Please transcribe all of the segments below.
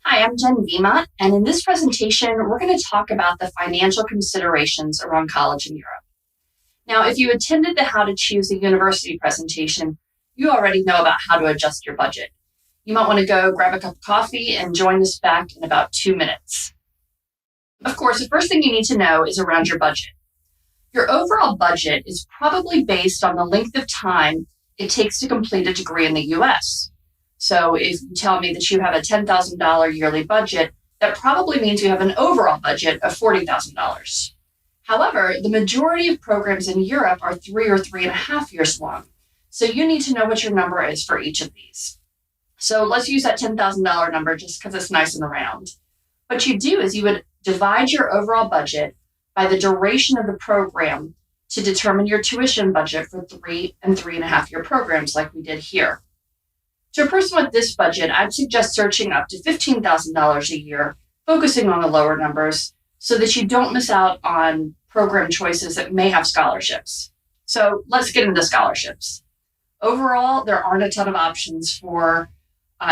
Hi, I'm Jen Vima, and in this presentation, we're going to talk about the financial considerations around college in Europe. Now, if you attended the How to Choose a University presentation, you already know about how to adjust your budget. You might want to go grab a cup of coffee and join us back in about 2 minutes. Of course, the first thing you need to know is around your budget. Your overall budget is probably based on the length of time it takes to complete a degree in the US. So if you tell me that you have a $10,000 yearly budget, that probably means you have an overall budget of $40,000. However, the majority of programs in Europe are 3 or 3.5 years long. So you need to know what your number is for each of these. So let's use that $10,000 number just because it's nice and round. What you do is you would divide your overall budget by the duration of the program to determine your tuition budget for 3 and 3.5 year programs like we did here. To a person with this budget, I'd suggest searching up to $15,000 a year, focusing on the lower numbers so that you don't miss out on program choices that may have scholarships. So let's get into scholarships. Overall, there aren't a ton of options for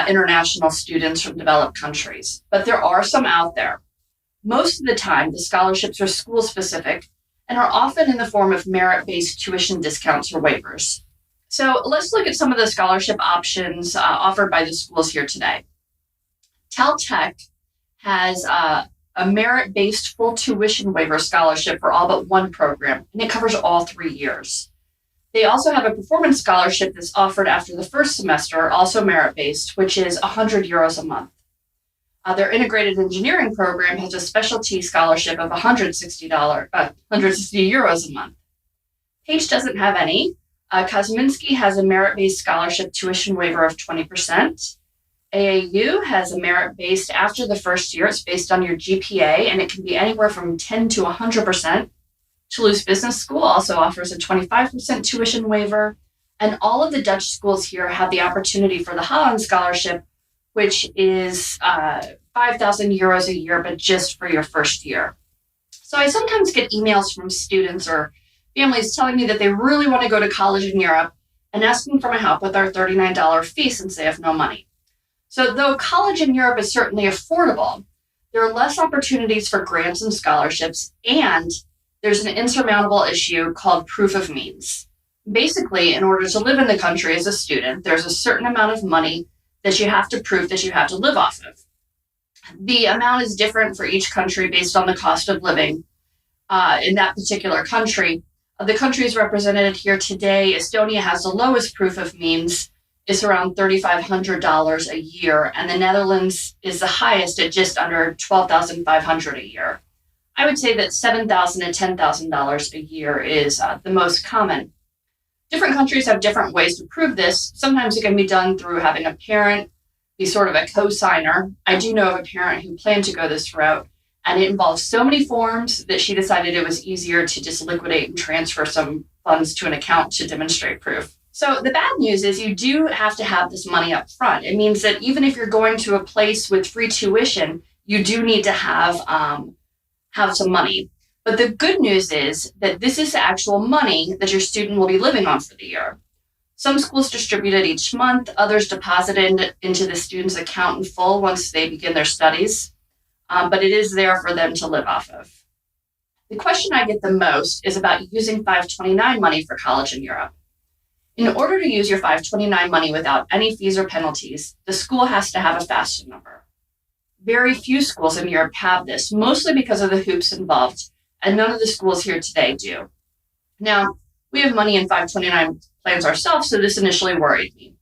international students from developed countries, but there are some out there. Most of the time, the scholarships are school-specific and are often in the form of merit-based tuition discounts or waivers. So let's look at some of the scholarship options offered by the schools here today. Caltech has a merit-based full tuition waiver scholarship for all but one program, and it covers all 3 years. They also have a performance scholarship that's offered after the first semester, also merit-based, which is €100 a month. Their integrated engineering program has a specialty scholarship of €160 a month. Page doesn't have any. Kosminski has a merit-based scholarship tuition waiver of 20%. AAU has a merit-based after the first year. It's based on your GPA, and it can be anywhere from 10 to 100%. Toulouse Business School also offers a 25% tuition waiver. And all of the Dutch schools here have the opportunity for the Holland Scholarship, which is €5,000 a year, but just for your first year. So I sometimes get emails from students or families telling me that they really want to go to college in Europe and asking for my help with our $39 fee since they have no money. So though college in Europe is certainly affordable, there are less opportunities for grants and scholarships, and there's an insurmountable issue called proof of means. Basically, in order to live in the country as a student, there's a certain amount of money that you have to prove that you have to live off of. The amount is different for each country based on the cost of living in that particular country. Of the countries represented here today, Estonia has the lowest proof of means. It's around $3,500 a year, and the Netherlands is the highest at just under $12,500 a year. I would say that $7,000 and $10,000 a year is the most common. Different countries have different ways to prove this. Sometimes it can be done through having a parent be sort of a co-signer. I do know of a parent who planned to go this route, and it involves so many forms that she decided it was easier to just liquidate and transfer some funds to an account to demonstrate proof. So the bad news is you do have to have this money up front. It means that even if you're going to a place with free tuition, you do need to have some money. But the good news is that this is actual money that your student will be living on for the year. Some schools distribute it each month, others deposit it into the student's account in full once they begin their studies. But it is there for them to live off of. The question I get the most is about using 529 money for college in Europe. In order to use your 529 money without any fees or penalties, the school has to have a FAFSA number. Very few schools in Europe have this, mostly because of the hoops involved, and none of the schools here today do. Now, we have money in 529 plans ourselves, so this initially worried me.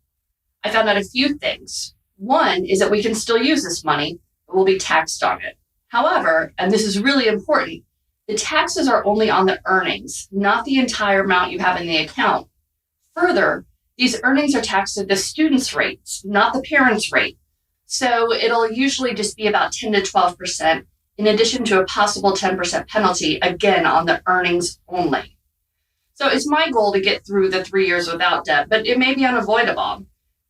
I found out a few things. One is that we can still use this money, will be taxed on it. However, and this is really important, the taxes are only on the earnings, not the entire amount you have in the account. Further, these earnings are taxed at the student's rates, not the parent's rate. So it'll usually just be about 10 to 12%, in addition to a possible 10% penalty, again, on the earnings only. So it's my goal to get through the 3 years without debt, but it may be unavoidable.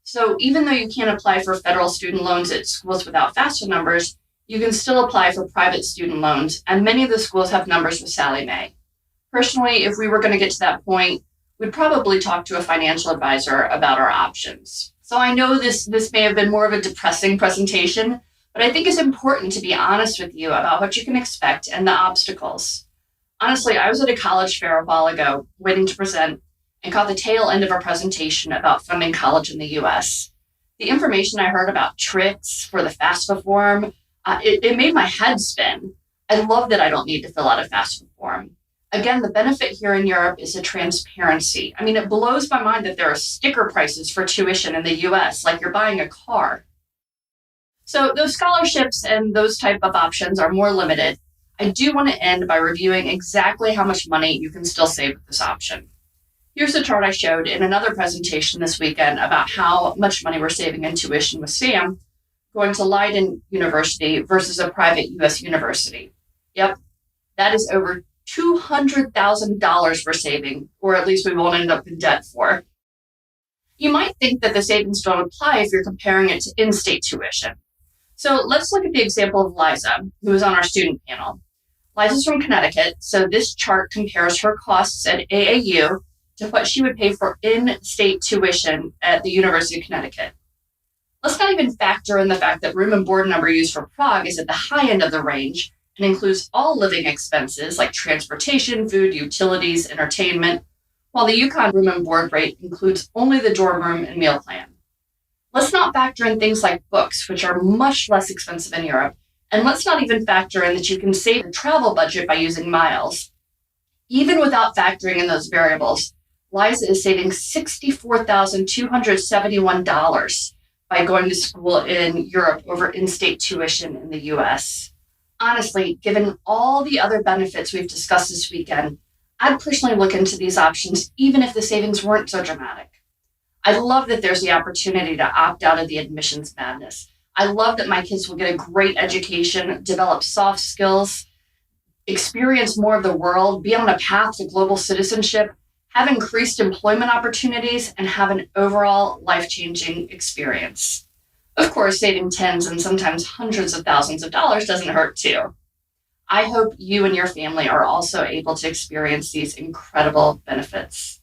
So even though you can't apply for federal student loans at schools without FAFSA numbers, you can still apply for private student loans, and many of the schools have numbers with Sallie Mae. Personally, if we were going to get to that point, we'd probably talk to a financial advisor about our options. So I know this may have been more of a depressing presentation, But I think it's important to be honest with you about what you can expect and the obstacles. Honestly, I was at a college fair a while ago, waiting to present, and caught the tail end of a presentation about funding college in the US. The information I heard about tricks for the FAFSA form, it made my head spin. I love that I don't need to fill out a FAFSA form. Again, the benefit here in Europe is the transparency. I mean, it blows my mind that there are sticker prices for tuition in the US, like you're buying a car. So those scholarships and those type of options are more limited. I do want to end by reviewing exactly how much money you can still save with this option. Here's a chart I showed in another presentation this weekend about how much money we're saving in tuition with Sam going to Leiden University versus a private US university. Yep, that is over $200,000 we're saving, or at least we won't end up in debt for. You might think that the savings don't apply if you're comparing it to in-state tuition. So let's look at the example of Liza, who is on our student panel. Liza's from Connecticut, so this chart compares her costs at AAU to what she would pay for in-state tuition at the University of Connecticut. Let's not even factor in the fact that room and board number used for Prague is at the high end of the range and includes all living expenses like transportation, food, utilities, entertainment, while the UConn room and board rate includes only the dorm room and meal plan. Let's not factor in things like books, which are much less expensive in Europe, and let's not even factor in that you can save the travel budget by using miles. Even without factoring in those variables, Liza is saving $64,271 by going to school in Europe over in-state tuition in the US. Honestly, given all the other benefits we've discussed this weekend, I'd personally look into these options even if the savings weren't so dramatic. I love that there's the opportunity to opt out of the admissions madness. I love that my kids will get a great education, develop soft skills, experience more of the world, be on a path to global citizenship, have increased employment opportunities, and have an overall life-changing experience. Of course, saving tens and sometimes hundreds of thousands of dollars doesn't hurt too. I hope you and your family are also able to experience these incredible benefits.